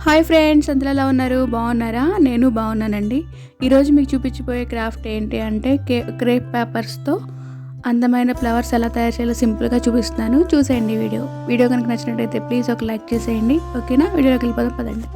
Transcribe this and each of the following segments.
Hi friends, అందరూ ఎలా ఉన్నారు? బాగున్నారా? నేను బాగున్నానండి. ఈరోజు మీకు చూపించిపోయే క్రాఫ్ట్ ఏంటి అంటే క్రేప్ పేపర్స్తో అందమైన ఫ్లవర్స్ ఎలా తయారు చేయాలో సింపుల్గా చూపిస్తున్నాను. చూసేయండి వీడియో కనుక నచ్చినట్టయితే ప్లీజ్ ఒక లైక్ చేసేయండి. ఓకేనా? వీడియోలోకి వెళ్ళిపోదాం పదండి.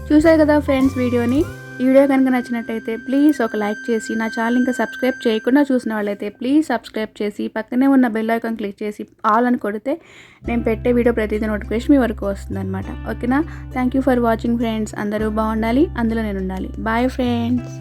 చూసారు కదా ఫ్రెండ్స్ వీడియోని. ఈ వీడియో కనుక నచ్చినట్టయితే ప్లీజ్ ఒక లైక్ చేసి, నా ఛానల్ ఇంకా సబ్స్క్రైబ్ చేయకుండా చూసిన వాళ్ళైతే ప్లీజ్ సబ్స్క్రైబ్ చేసి పక్కనే ఉన్న బెల్ ఐకాన్ క్లిక్ చేసి ఆల్ అని కొడితే నేను పెట్టే వీడియో ప్రతిదీ నోటిఫికేషన్ మీ వరకు వస్తుందన్నమాట. ఓకేనా? Thank you for watching friends. అందరూ బాగుండాలి, అందులో నేను ఉండాలి. Bye friends.